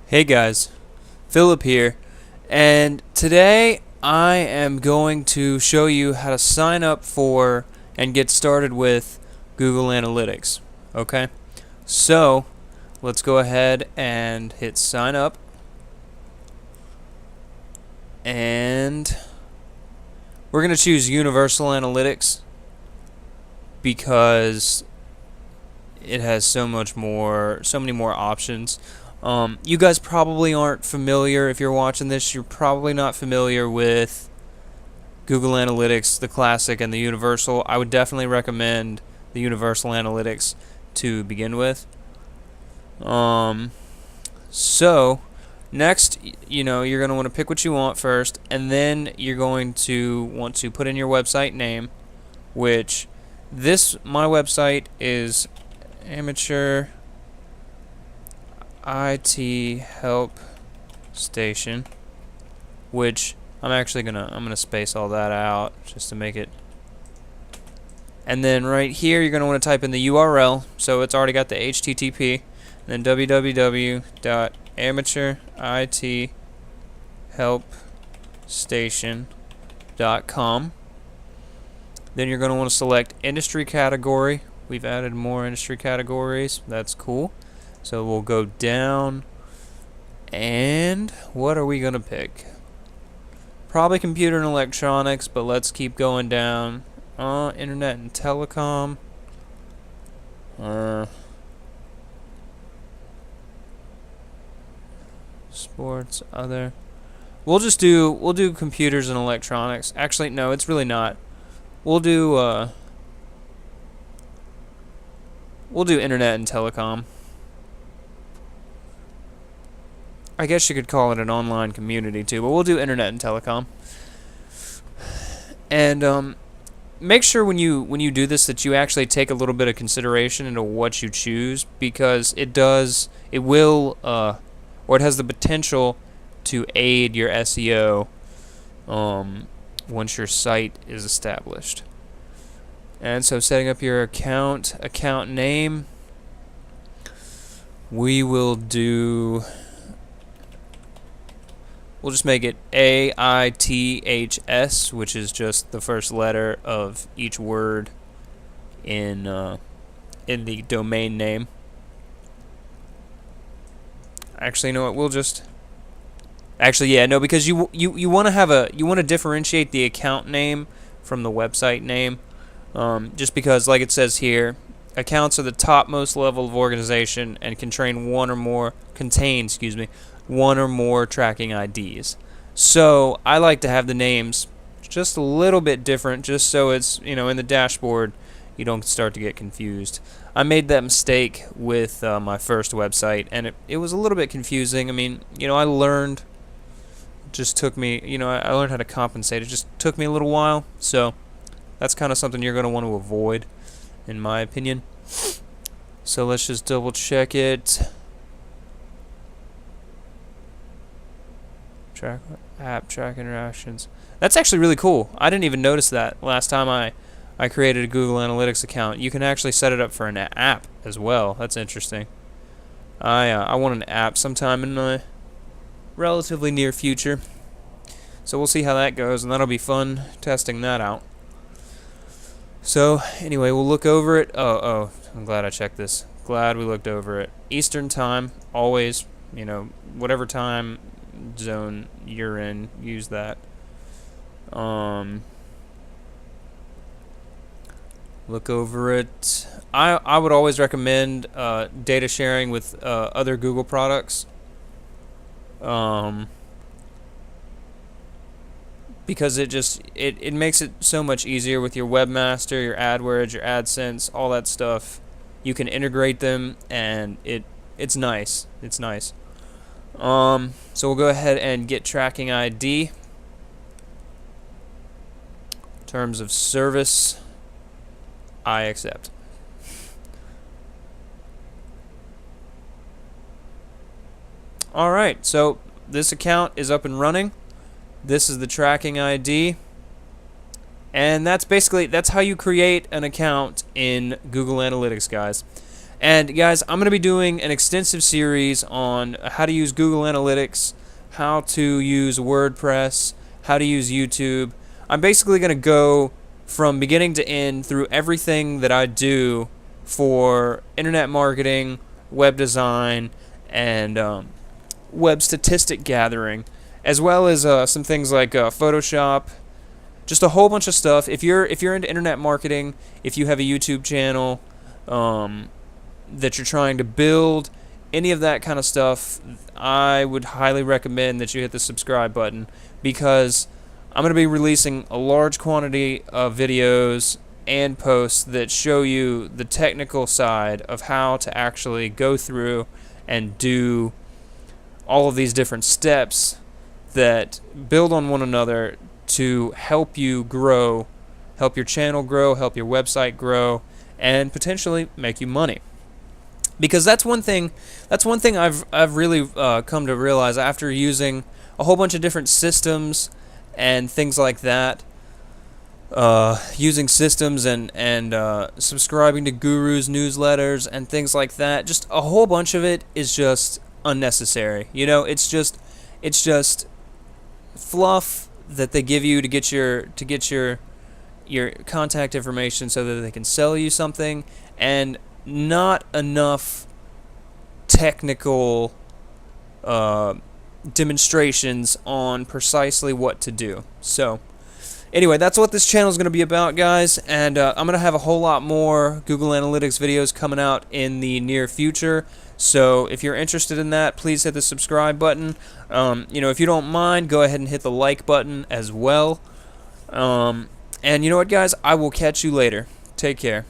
Hey guys, Philip here, and today I am going to show you how to sign up for and get started with Google Analytics. Okay, so let's go ahead and hit sign up, and we're going to choose Universal Analytics because it has so many more options. You guys probably aren't familiar. If you're watching this, you're probably not familiar with Google Analytics, the Classic and the Universal. I would definitely recommend the Universal Analytics to begin with. So next, you're going to want to pick what you want first, and then you're going to want to put in your website name, which my website is AmatureITHelp station, which I'm gonna space all that out just to make it. And then right here you're gonna want to type in the URL, so it's already got the HTTP, and then www.AmatureITHelpstation.com. Then you're going to want to select industry category. We've added more industry categories. That's cool. So we'll go down, and what are we going to pick? Probably computer and electronics, but let's keep going down. Internet and telecom. Sports, other. We'll do computers and electronics. Actually, no, it's really not. We'll do internet and telecom. I guess you could call it an online community too, but we'll do internet and telecom. And make sure when you do this that you actually take a little bit of consideration into what you choose, because it has the potential to aid your SEO once your site is established. And so setting up your account name, we'll just make it AITHS, which is just the first letter of each word in the domain name. Actually, you know what? Because you want to differentiate the account name from the website name. Just because, like it says here, accounts are the topmost level of organization and contain one or more tracking IDs. So I like to have the names just a little bit different, just so it's in the dashboard you don't start to get confused. I made that mistake with my first website, and it was a little bit confusing. I mean, I learned. It just took me, I learned how to compensate. It just took me a little while, so that's kind of something you're going to want to avoid, in my opinion. So let's just double check it. Track interactions. That's actually really cool. I didn't even notice that last time I created a Google Analytics account. You can actually set it up for an app as well. That's interesting. I want an app sometime in the relatively near future. So we'll see how that goes, and that'll be fun testing that out. So anyway, we'll look over it. Oh, I'm glad I checked this. Glad we looked over it. Eastern time, always, whatever time zone you're in, use that. Look over it. I would always recommend data sharing with other Google products. Because it makes it so much easier with your Webmaster, your AdWords, your AdSense, all that stuff. You can integrate them, and it's nice. It's nice. So we'll go ahead and get tracking ID. Terms of service, I accept. Alright, so this account is up and running. This is the tracking ID, and that's how you create an account in Google Analytics, guys. And guys, I'm going to be doing an extensive series on how to use Google Analytics, how to use WordPress, how to use YouTube. I'm basically going to go from beginning to end through everything that I do for internet marketing, web design, and web statistic gathering, as well as some things like Photoshop, just a whole bunch of stuff. If you're into internet marketing, if you have a YouTube channel that you're trying to build, any of that kind of stuff, I would highly recommend that you hit the subscribe button, because I'm going to be releasing a large quantity of videos and posts that show you the technical side of how to actually go through and do all of these different steps that build on one another to help you grow, help your channel grow, help your website grow, and potentially make you money. Because that's one thing I've really come to realize after using a whole bunch of different systems and things like that, using systems and subscribing to gurus' newsletters and things like that. Just a whole bunch of it is just unnecessary. You know, it's just fluff that they give you to get your contact information so that they can sell you something, and not enough technical demonstrations on precisely what to do. So anyway, that's what this channel is going to be about, guys, and I'm going to have a whole lot more Google Analytics videos coming out in the near future. So if you're interested in that, please hit the subscribe button. If you don't mind, go ahead and hit the like button as well. And you know what, guys? I will catch you later. Take care.